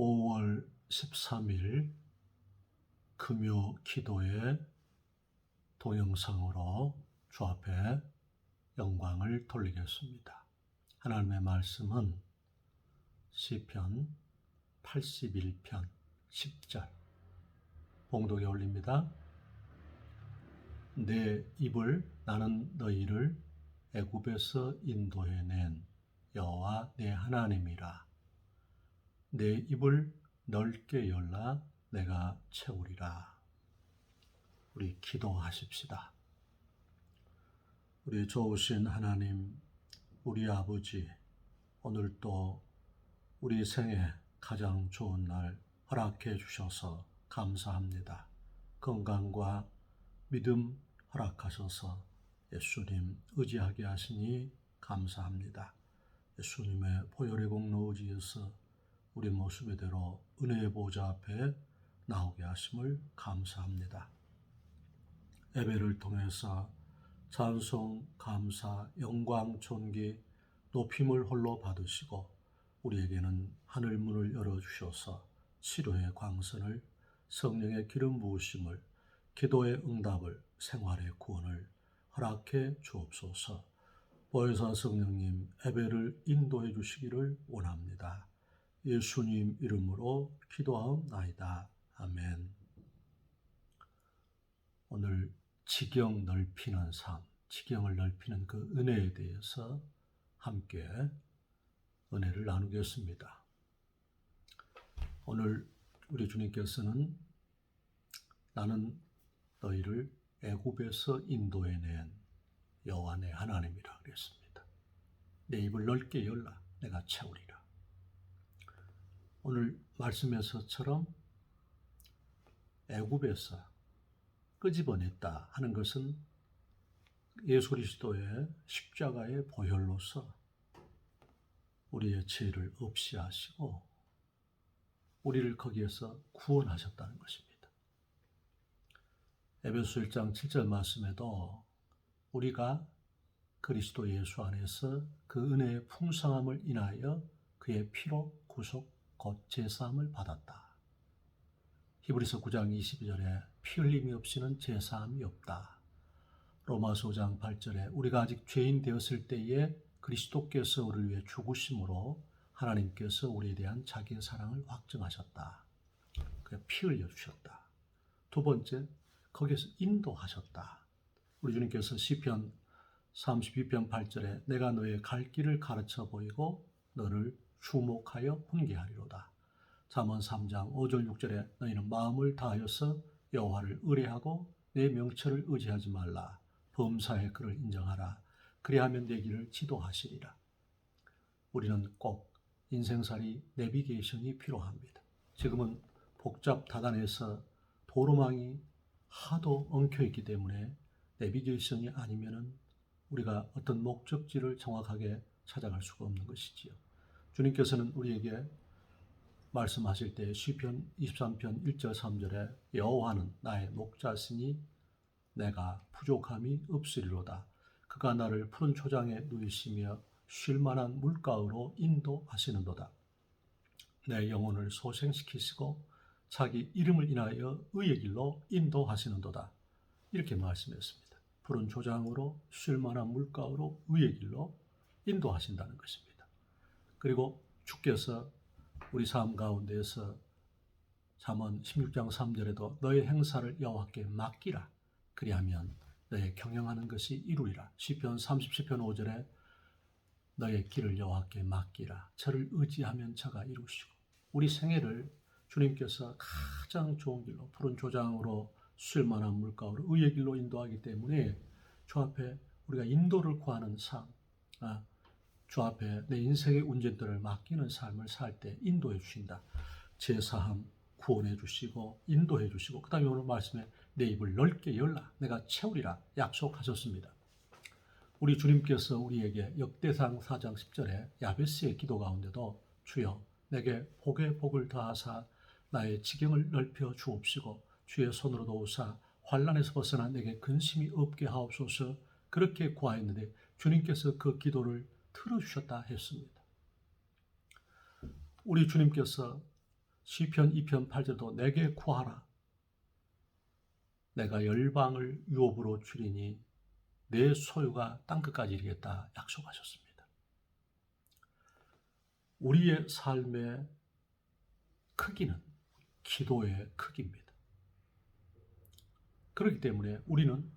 5월 13일 금요 기도의 동영상으로 주 앞에 영광을 돌리겠습니다. 하나님의 말씀은 시편 81편 10절 봉독에 올립니다. 내 입을 나는 너희를 애굽에서 인도해낸 여호와 내 하나님이라. 내 입을 넓게 열라 내가 채우리라. 우리 기도하십시다. 우리 좋으신 하나님, 우리 아버지, 오늘 또 우리 생애 가장 좋은 날 허락해 주셔서 감사합니다. 건강과 믿음 허락하셔서 예수님 의지하게 하시니 감사합니다. 예수님의 보혈의 공로 의지해서 우리 모습대로 은혜의 보좌 앞에 나오게 하심을 감사합니다. 예배를 통해서 찬송, 감사, 영광, 존귀, 높임을 홀로 받으시고 우리에게는 하늘 문을 열어주셔서 치료의 광선을, 성령의 기름 부으심을, 기도의 응답을, 생활의 구원을 허락해 주옵소서. 보혜사 성령님, 예배를 인도해 주시기를 원합니다. 예수님 이름으로 기도하옵나이다. 아멘. 오늘 지경 넓히는 삶, 지경을 넓히는 그 은혜에 대해서 함께 은혜를 나누겠습니다. 오늘 우리 주님께서는 나는 너희를 애굽에서 인도해낸 여호와 내 하나님이라 그랬습니다. 내 입을 넓게 열라 내가 채우리라. 오늘 말씀에서처럼 애굽에서 끄집어냈다 하는 것은 예수 그리스도의 십자가의 보혈로서 우리의 죄를 없이 하시고 우리를 거기에서 구원하셨다는 것입니다. 에베소 1장 7절 말씀에도 우리가 그리스도 예수 안에서 그 은혜의 풍성함을 인하여 그의 피로 구속 곧 제사함을 받았다. 히브리서 9장 22절에 피 흘림이 없이는 제사함이 없다. 로마서 5장 8절에 우리가 아직 죄인 되었을 때에 그리스도께서 우리를 위해 죽으심으로 하나님께서 우리에 대한 자기의 사랑을 확증하셨다. 그래서 피 흘려주셨다. 두 번째, 거기에서 인도하셨다. 우리 주님께서 시편 32편 8절에 내가 너의 갈 길을 가르쳐 보이고 너를 주목하여 훈계하리로다. 잠언 3장 5절 6절에 너희는 마음을 다하여서 여호와를 의뢰하고 내 명철을 의지하지 말라. 범사의 그를 인정하라. 그리하면 내 길을 지도하시리라. 우리는 꼭 인생살이 내비게이션이 필요합니다. 지금은 복잡 다단해서 도로망이 하도 엉켜있기 때문에 내비게이션이 아니면은 우리가 어떤 목적지를 정확하게 찾아갈 수가 없는 것이지요. 주님께서는 우리에게 말씀하실 때 시편 23편 1절 3절에 여호와는 나의 목자시니 내가 부족함이 없으리로다. 그가 나를 푸른 초장에 누이시며 쉴 만한 물가으로 인도하시는도다. 내 영혼을 소생시키시고 자기 이름을 인하여 의의 길로 인도하시는도다. 이렇게 말씀했습니다. 푸른 초장으로 쉴 만한 물가으로 의의 길로 인도하신다는 것입니다. 그리고 주께서 우리 삶 가운데에서 잠언 16장 3절에도 너의 행사를 여호와께 맡기라. 그리하면 너의 경영하는 것이 이루리라. 시편 37편 5절에 너의 길을 여호와께 맡기라. 저를 의지하면 저가 이루시고 우리 생애를 주님께서 가장 좋은 길로 푸른 조장으로 쉴 만한 물가로 의의 길로 인도하기 때문에 주 앞에 우리가 인도를 구하는 삶, 주 앞에 내 인생의 운전들을 맡기는 삶을 살 때 인도해 주신다. 제사함 구원해 주시고 인도해 주시고 그 다음에 오늘 말씀에 내 입을 넓게 열라 내가 채우리라 약속하셨습니다. 우리 주님께서 우리에게 역대상 4장 10절에 야베스의 기도 가운데도 주여 내게 복에 복을 더하사 나의 지경을 넓혀 주옵시고 주의 손으로 도우사 환난에서 벗어나 내게 근심이 없게 하옵소서 그렇게 구하였는데 주님께서 그 기도를 들어주셨다 했습니다. 우리 주님께서 시편 2편 8절도 내게 구하라. 내가 열방을 유업으로 줄이니 내 소유가 땅끝까지 이르겠다 약속하셨습니다. 우리의 삶의 크기는 기도의 크기입니다. 그렇기 때문에 우리는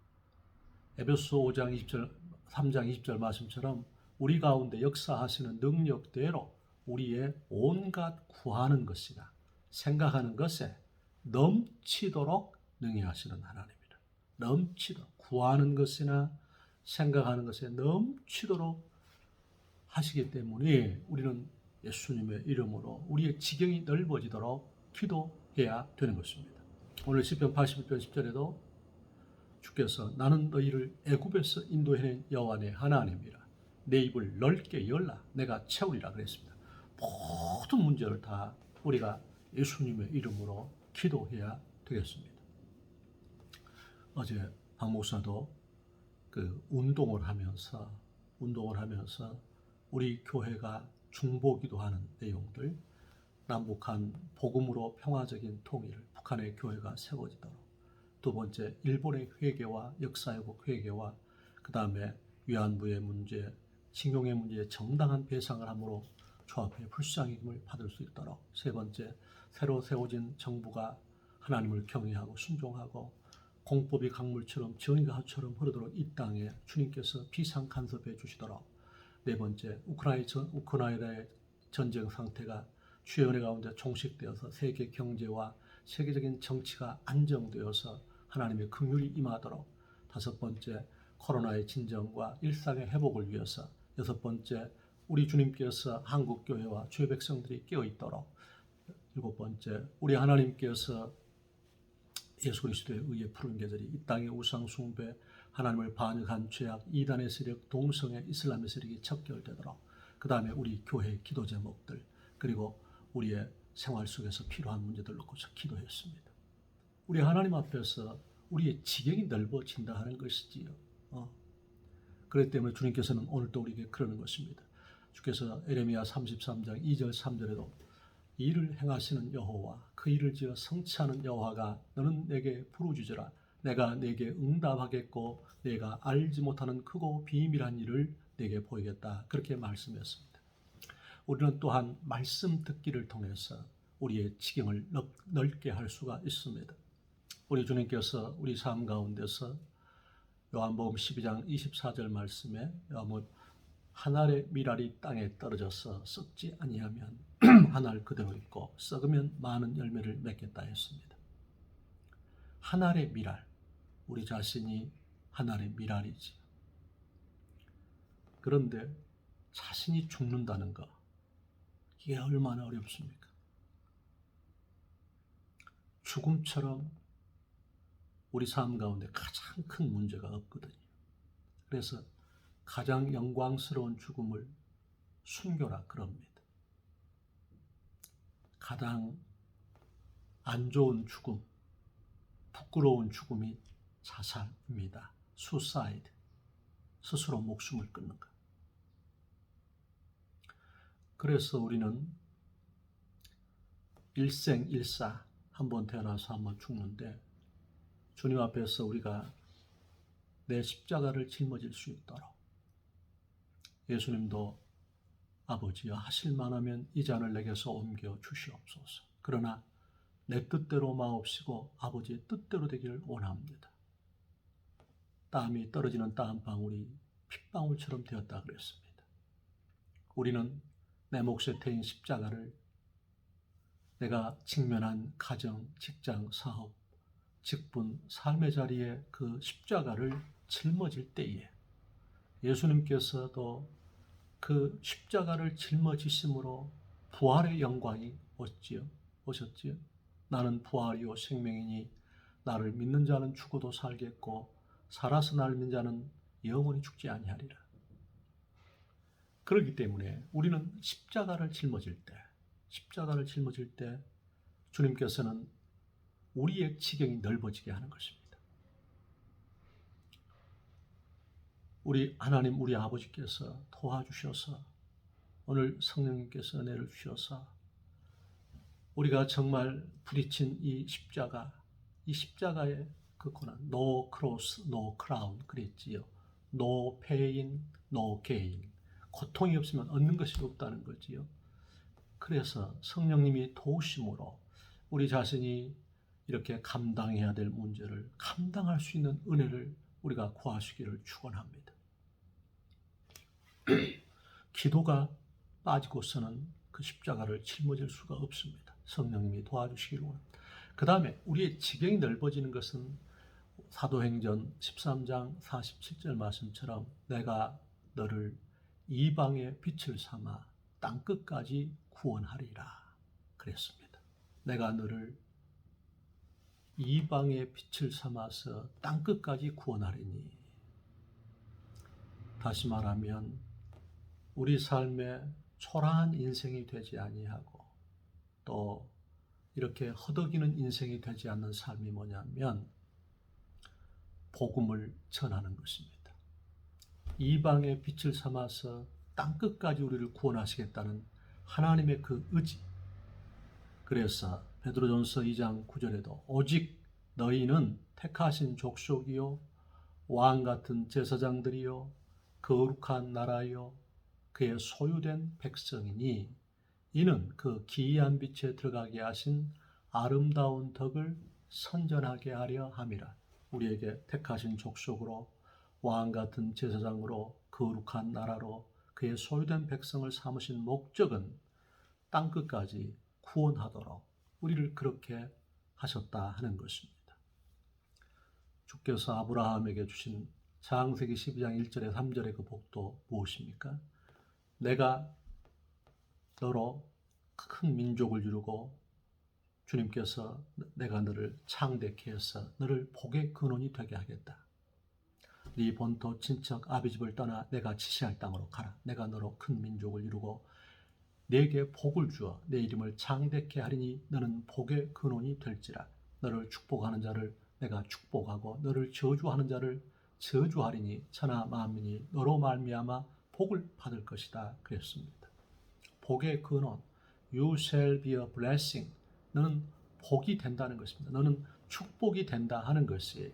에베소 5장 20절, 3장 20절 말씀처럼 우리 가운데 역사하시는 능력대로 우리의 온갖 구하는 것이나 생각하는 것에 넘치도록 능히 하시는 하나님이다. 넘치도록 구하는 것이나 생각하는 것에 넘치도록 하시기 때문에 우리는 예수님의 이름으로 우리의 지경이 넓어지도록 기도해야 되는 것입니다. 오늘 시편 81편 10절에도 주께서 나는 너희를 애굽에서 인도해낸 여호와 내 하나님이라. 내 입을 넓게 열라 내가 채우리라 그랬습니다. 모든 문제를 다 우리가 예수님의 이름으로 기도해야 되겠습니다. 어제 박 목사도 운동을 하면서 우리 교회가 중보기도하는 내용들, 남북한 복음으로 평화적인 통일, 북한의 교회가 세워지도록, 두 번째 일본의 회개와 역사회복 회개와 그 다음에 위안부의 문제, 징용의 문제에 정당한 배상을 함으로 조합의 불쌍힘을 받을 수 있도록, 세 번째 새로 세워진 정부가 하나님을 경외하고 순종하고 공법이 강물처럼 정의가 하처럼 흐르도록 이 땅에 주님께서 비상 간섭해 주시도록, 네 번째 우크라이나의 전쟁 상태가 주의 은혜 가운데 종식되어서 세계 경제와 세계적인 정치가 안정되어서 하나님의 긍휼이 임하도록, 다섯 번째 코로나의 진정과 일상의 회복을 위해서, 여섯 번째 우리 주님께서 한국교회와 주의 백성들이 깨어있도록, 일곱 번째 우리 하나님께서 예수 그리스도에 의해 푸른 계절이 이 땅의 우상 숭배, 하나님을 반역한 죄악, 이단의 세력, 동성애, 이슬람의 세력이 척결되도록, 그 다음에 우리 교회의 기도 제목들, 그리고 우리의 생활 속에서 필요한 문제들 놓고서 기도했습니다. 우리 하나님 앞에서 우리의 지경이 넓어진다 하는 것이지요. 그렇기 때문에 주님께서는 오늘도 우리에게 그러는 것입니다. 주께서 에레미야 33장 2절 3절에도 일을 행하시는 여호와, 그 일을 지어 성취하는 여호와가 너는 내게 부르짖으라. 내가 내게 응답하겠고 내가 알지 못하는 크고 비밀한 일을 내게 보이겠다. 그렇게 말씀했습니다. 우리는 또한 말씀 듣기를 통해서 우리의 지경을 넓게 할 수가 있습니다. 우리 주님께서 우리 삶 가운데서 요한복음 12장 24절 말씀에 한 알의 밀알이 땅에 떨어져서 썩지 아니하면 한 알 그대로 있고 썩으면 많은 열매를 맺겠다 했습니다. 한 알의 밀알, 우리 자신이 한 알의 밀알이지. 그런데 자신이 죽는다는 것, 이게 얼마나 어렵습니까? 죽음처럼 우리 삶 가운데 가장 큰 문제가 없거든요. 그래서 가장 영광스러운 죽음을 순교라 그럽니다. 가장 안 좋은 죽음, 부끄러운 죽음이 자살입니다. 수사이드, 스스로 목숨을 끊는 것. 그래서 우리는 일생일사, 한번 태어나서 한번 죽는데 주님 앞에서 우리가 내 십자가를 짊어질 수 있도록, 예수님도 아버지여 하실 만하면 이 잔을 내게서 옮겨 주시옵소서. 그러나 내 뜻대로 마옵시고 아버지의 뜻대로 되기를 원합니다. 땀이 떨어지는 땀 한 방울이 핏방울처럼 되었다 그랬습니다. 우리는 내 몫에 태인 십자가를 내가 직면한 가정, 직장, 사업, 직분, 삶의 자리에 그 십자가를 짊어질 때에 예수님께서도 그 십자가를 짊어지심으로 부활의 영광이 오셨지요. 나는 부활이요 생명이니 나를 믿는 자는 죽어도 살겠고 살아서 나를 믿는 자는 영원히 죽지 아니하리라. 그렇기 때문에 우리는 십자가를 짊어질 때 주님께서는 우리의 지경이 넓어지게 하는 것입니다. 우리 하나님, 우리 아버지께서 도와주셔서 오늘 성령님께서 은혜를 주셔서 우리가 정말 부딪힌 이 십자가의 그 고난, no cross, no crown 그랬지요. no pain, no gain. 고통이 없으면 얻는 것이 없다는 거지요. 그래서 성령님이 도우심으로 우리 자신이 이렇게 감당해야 될 문제를 감당할 수 있는 은혜를 우리가 구하시기를 축원합니다. 기도가 빠지고서는 그 십자가를 짊어질 수가 없습니다. 성령님이 도와주시기를 원합니다. 그 다음에 우리의 지경이 넓어지는 것은 사도행전 13장 47절 말씀처럼 내가 너를 이방의 빛을 삼아 땅끝까지 구원하리라 그랬습니다. 내가 너를 이방의 빛을 삼아서 땅끝까지 구원하리니, 다시 말하면 우리 삶에 초라한 인생이 되지 아니하고 또 이렇게 허덕이는 인생이 되지 않는 삶이 뭐냐면 복음을 전하는 것입니다. 이방의 빛을 삼아서 땅끝까지 우리를 구원하시겠다는 하나님의 그 의지. 그래서 베드로전서 2장 9절에도 오직 너희는 택하신 족속이요 왕 같은 제사장들이요 거룩한 나라요 그의 소유된 백성이니 이는 그 기이한 빛에 들어가게 하신 아름다운 덕을 선전하게 하려 함이라. 우리에게 택하신 족속으로 왕 같은 제사장으로 거룩한 나라로 그의 소유된 백성을 삼으신 목적은 땅끝까지 구원하도록 우리를 그렇게 하셨다 하는 것입니다. 주께서 아브라함에게 주신 창세기 12장 1절에 3절의 그 복도 무엇입니까? 내가 너로 큰 민족을 이루고 주님께서 내가 너를 창대케 해서 너를 복의 근원이 되게 하겠다. 네 본토 친척 아비집을 떠나 내가 지시할 땅으로 가라. 내가 너로 큰 민족을 이루고 네게 복을 주어 내 이름을 창대케 하리니 너는 복의 근원이 될지라. 너를 축복하는 자를 내가 축복하고 너를 저주하는 자를 저주하리니 천하 만민이 너로 말미암아 복을 받을 것이다 그랬습니다. 복의 근원, you shall be a blessing. 너는 복이 된다는 것입니다. 너는 축복이 된다 하는 것이에요.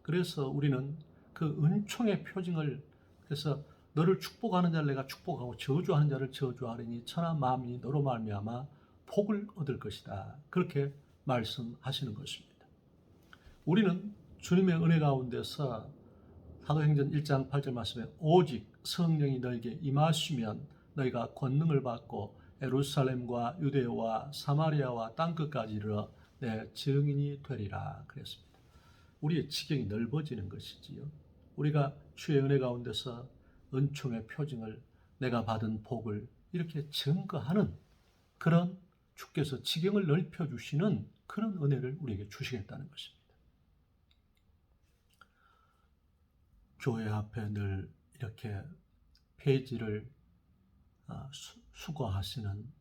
그래서 우리는 그 은총의 표징을, 그래서 너를 축복하는 자를 내가 축복하고 저주하는 자를 저주하리니 천하 만민이 너로 말미암아 복을 얻을 것이다. 그렇게 말씀하시는 것입니다. 우리는 주님의 은혜 가운데서 사도행전 1장 8절 말씀에 오직 성령이 너에게 임하시면 너희가 권능을 받고 예루살렘과 유대와 사마리아와 땅끝까지 이르러 내 증인이 되리라 그랬습니다. 우리의 지경이 넓어지는 것이지요. 우리가 주의 은혜 가운데서 은총의 표징을, 내가 받은 복을 이렇게 증거하는 그런 주께서 지경을 넓혀주시는 그런 은혜를 우리에게 주시겠다는 것입니다. 교회 앞에 늘 이렇게 페이지를 수거하시는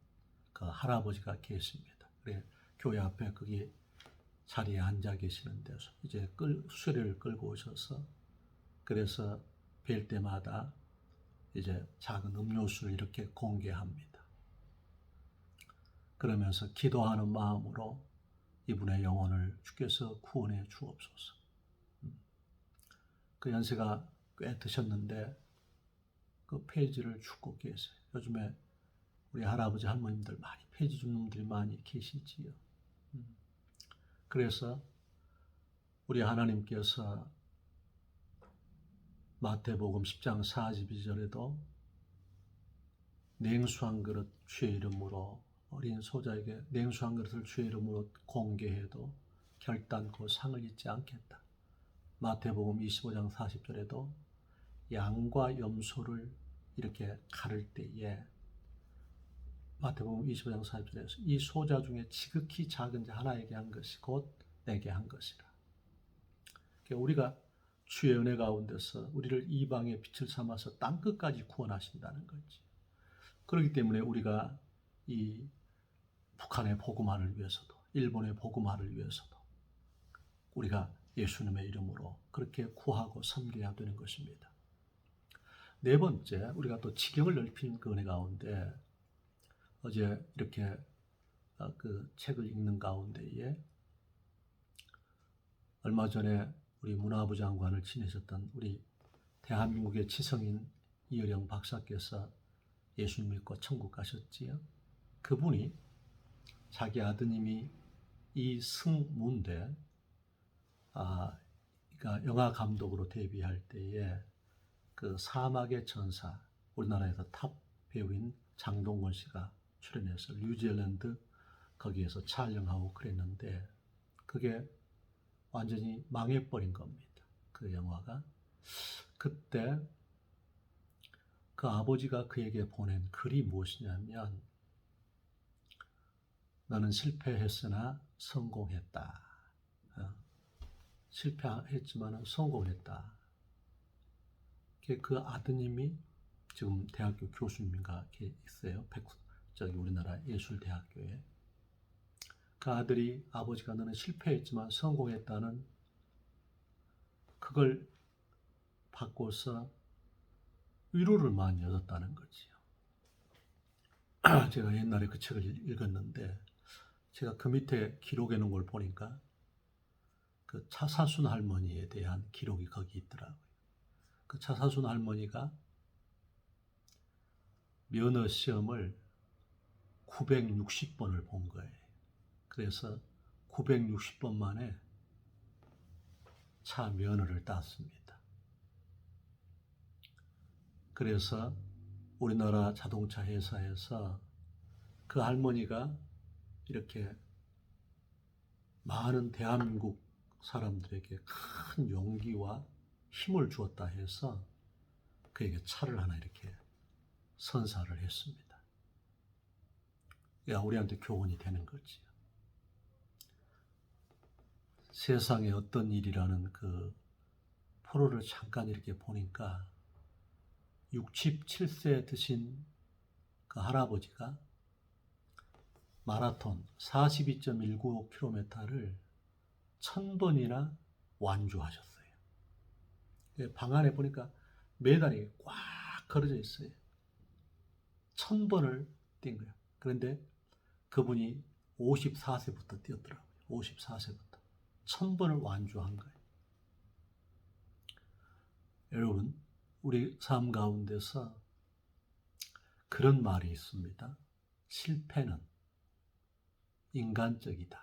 그 할아버지가 계십니다. 그래, 교회 앞에 거기 자리에 앉아 계시는 데서 이제 수레를 끌고 오셔서 그래서 뵐 때마다 이제 작은 음료수를 이렇게 공개합니다. 그러면서 기도하는 마음으로 이분의 영혼을 주께서 구원해 주옵소서. 그 연세가 꽤 드셨는데 그 페이지를 줍고 계세요. 요즘에 우리 할아버지 할머님들 많이 페이지 줍는 분들이 많이 계시지요. 그래서 우리 하나님께서 마태복음 10장 42절에도 냉수 한 그릇 주의 이름으로, 어린 소자에게 냉수 한 그릇을 주의 이름으로 공개해도 결단코 상을 잊지 않겠다. 마태복음 25장 40절에도 양과 염소를 이렇게 가를 때에 마태복음 25장 40절에서 이 소자 중에 지극히 작은 자 하나에게 한 것이 곧 내게 한 것이라. 그러니까 우리가 주의 은혜 가운데서 우리를 이방의 빛을 삼아서 땅끝까지 구원하신다는 거지. 그렇기 때문에 우리가 이 북한의 복음화를 위해서도, 일본의 복음화를 위해서도 우리가 예수님의 이름으로 그렇게 구하고 섬겨야 되는 것입니다. 네 번째, 우리가 또 지경을 넓힌 그 은혜 가운데 어제 이렇게 그 책을 읽는 가운데에 얼마 전에 우리 문화부 장관을 지내셨던 우리 대한민국의 지성인 이어령 박사께서 예수 믿고 천국 가셨지요. 그분이 자기 아드님이 이승문대 그러니까 영화 감독으로 데뷔할 때에 그 사막의 천사, 우리나라에서 탑 배우인 장동건 씨가 출연해서 뉴질랜드 거기에서 촬영하고 그랬는데 그게 완전히 망해버린 겁니다. 그 영화가. 그때 그 아버지가 그에게 보낸 글이 무엇이냐면 너는 실패했으나 성공했다. 실패했지만 성공했다. 그 아드님이 지금 대학교 교수님인가 있어요. 우리나라 예술대학교에. 그 아들이 아버지가 너는 실패했지만 성공했다는 그걸 바꿔서 위로를 많이 얻었다는 거지요. 제가 옛날에 그 책을 읽었는데 제가 그 밑에 기록해 놓은 걸 보니까 그 차사순 할머니에 대한 기록이 거기 있더라고요. 그 차사순 할머니가 면허 시험을 960번을 본 거예요. 그래서 960번 만에 차 면허를 땄습니다. 그래서 우리나라 자동차 회사에서 그 할머니가 이렇게 많은 대한민국 사람들에게 큰 용기와 힘을 주었다 해서 그에게 차를 하나 이렇게 선사를 했습니다. 우리한테 교훈이 되는 거지. 세상에 어떤 일이라는 그 프로를 잠깐 이렇게 보니까 67세 드신 그 할아버지가 마라톤 42.195km를 1000번이나 완주하셨어요. 방 안에 보니까 메달이 꽉 걸어져 있어요. 1000번을 뛴 거예요. 그런데 그분이 54세부터 뛰었더라고요. 54세부터 1000번을 완주한 거예요. 여러분, 우리 삶 가운데서 그런 말이 있습니다. 실패는 인간적이다.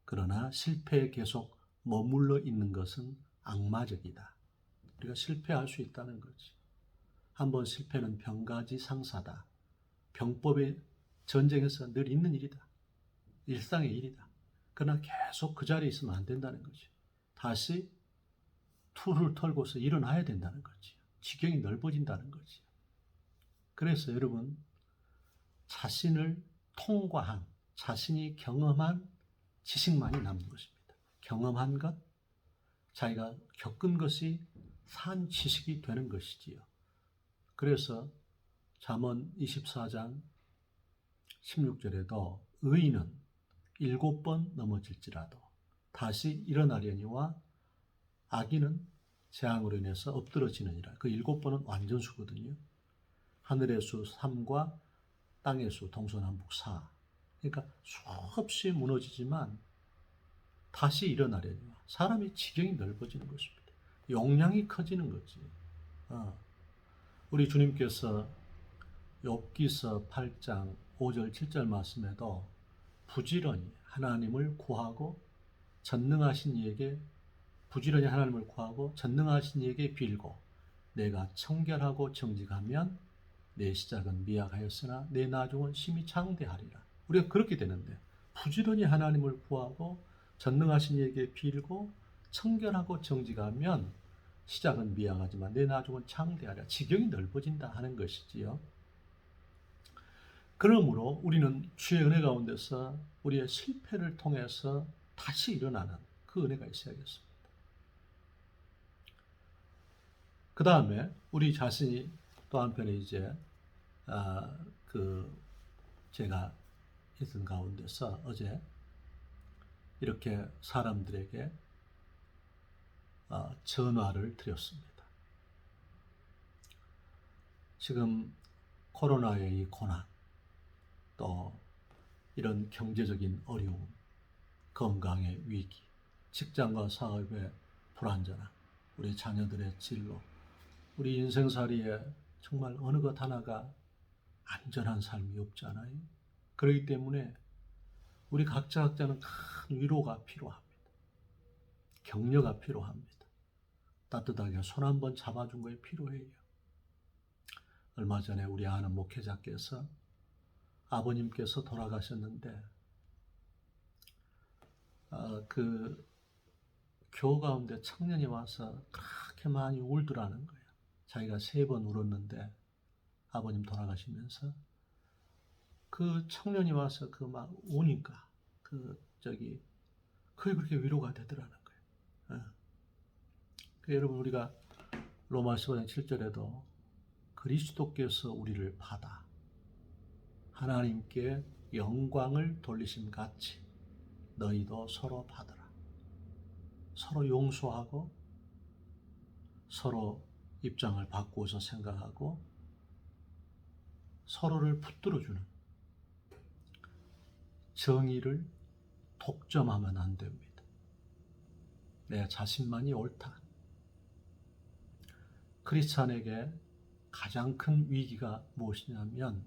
그러나 실패에 계속 머물러 있는 것은 악마적이다. 우리가 실패할 수 있다는 거지. 한번 실패는 병가지상사다. 병법의 전쟁에서 늘 있는 일이다. 일상의 일이다. 그러나 계속 그 자리에 있으면 안 된다는 거지. 다시 툴을 털고서 일어나야 된다는 거지. 지경이 넓어진다는 거지. 그래서 여러분, 자신을 통과한, 자신이 경험한 지식만이 남는 것입니다. 경험한 것, 자기가 겪은 것이 산 지식이 되는 것이지요. 그래서 잠언 24장 16절에도 의인은 7번 넘어질지라도 다시 일어나려니와 악인은 재앙으로 인해서 엎드러지느니라. 그 7번은 완전수거든요. 하늘의 수 3과 땅의 수 동서남북 4. 그러니까 수없이 무너지지만 다시 일어나려니와 사람이 지경이 넓어지는 것입니다. 용량이 커지는 거지. 우리 주님께서 욥기서 8장 5절 7절 말씀에도 부지런히 하나님을 구하고 전능하신 이에게 부지런히 하나님을 구하고 전능하신 이에게 빌고 내가 청결하고 정직하면 내 시작은 미약하였으나 내 나중은 심히 장대하리라. 우리가 그렇게 되는데 부지런히 하나님을 구하고 전능하신 이에게 빌고 청결하고 정직하면 시작은 미약하지만 내 나중은 장대하리라. 지경이 넓어진다 하는 것이지요. 그러므로 우리는 주의 은혜 가운데서 우리의 실패를 통해서 다시 일어나는 그 은혜가 있어야겠습니다. 그 다음에 우리 자신이 또 한편에 이제 제가 있던 가운데서 어제 이렇게 사람들에게 전화를 드렸습니다. 지금 코로나의 이 고난, 또 이런 경제적인 어려움, 건강의 위기, 직장과 사업의 불안전함, 우리 자녀들의 진로, 우리 인생살이에 정말 어느 것 하나가 안전한 삶이 없잖아요. 그렇기 때문에 우리 각자는 큰 위로가 필요합니다. 격려가 필요합니다. 따뜻하게 손 한번 잡아준 거에 필요해요. 얼마 전에 우리 아는 목회자께서 아버님께서 돌아가셨는데 그 교우 가운데 청년이 와서 그렇게 많이 울더라는 거예요. 자기가 3번 울었는데 아버님 돌아가시면서 그 청년이 와서 그 막 우니까 그게 그렇게 위로가 되더라는 거예요. 여러분, 우리가 로마서 5장 7절에도 그리스도께서 우리를 받아 하나님께 영광을 돌리심 같이 너희도 서로 받으라. 서로 용서하고 서로 입장을 바꾸어서 생각하고 서로를 붙들어주는, 정의를 독점하면 안 됩니다. 내 자신만이 옳다. 크리스찬에게 가장 큰 위기가 무엇이냐면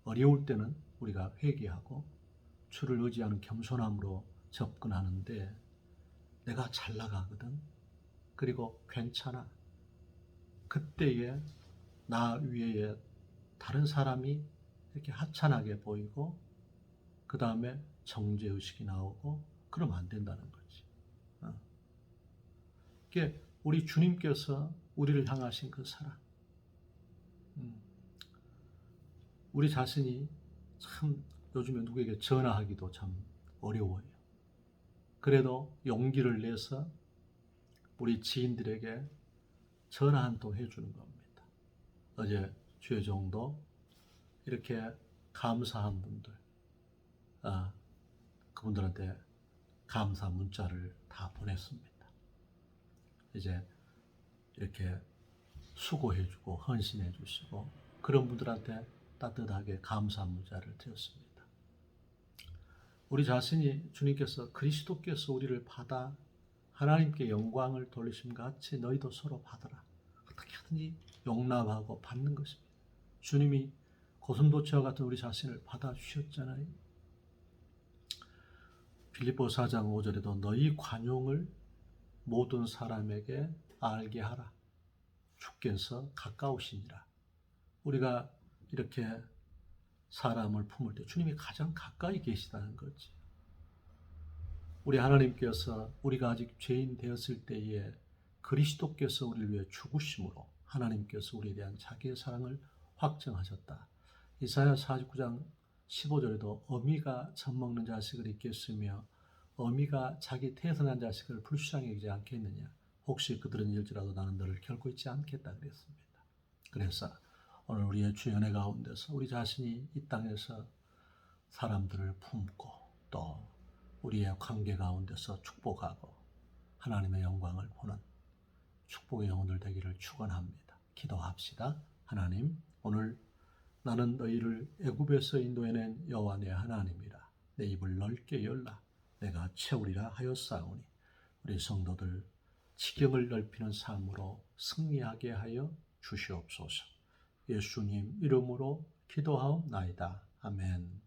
어려울 때는 우리가 회개하고 주를 의지하는 겸손함으로 접근하는데 내가 잘 나가거든. 그리고 괜찮아. 그때에 나 위에 다른 사람이 이렇게 하찮게 보이고 그 다음에 정죄의식이 나오고 그러면 안 된다는 거지. 이게 우리 주님께서 우리를 향하신 그 사랑. 우리 자신이 참 요즘에 누구에게 전화하기도 참 어려워요. 그래도 용기를 내서 우리 지인들에게 전화 한 통 해주는 겁니다. 어제 주여정도 이렇게 감사한 분들, 그분들한테 감사 문자를 다 보냈습니다. 이제 이렇게 수고해주고 헌신해주시고 그런 분들한테 따뜻하게 감사 문자를 드렸습니다. 우리 자신이 주님께서 그리스도께서 우리를 받아 하나님께 영광을 돌리심 같이 너희도 서로 받으라. 어떻게 하든지 용납하고 받는 것입니다. 주님이 고슴도치와 같은 우리 자신을 받아주셨잖아요. 빌립보서 4장 5절에도 너희 관용을 모든 사람에게 알게 하라. 주께서 가까우시니라. 우리가 이렇게 사람을 품을 때 주님이 가장 가까이 계시다는 거지. 우리 하나님께서 우리가 아직 죄인 되었을 때에 그리스도께서 우리를 위해 죽으심으로 하나님께서 우리에 대한 자기의 사랑을 확증하셨다. 이사야 49장 15절에도 어미가 젖먹는 자식을 잊겠으며 어미가 자기 태어난 자식을 불쌍히 여기지 않겠느냐. 혹시 그들은 일지라도 나는 너를 결코 잊지 않겠다 그랬습니다. 그래서 오늘 우리의 주연의 가운데서 우리 자신이 이 땅에서 사람들을 품고 또 우리의 관계 가운데서 축복하고 하나님의 영광을 보는 축복의 영혼들 되기를 축원합니다. 기도합시다. 하나님, 오늘 나는 너희를 애굽에서 인도해낸 여호와 내 하나님이라. 내 입을 넓게 열라. 내가 채우리라 하였사오니 우리 성도들 지경을 넓히는 삶으로 승리하게 하여 주시옵소서. 예수님 이름으로 기도하옵나이다. 아멘.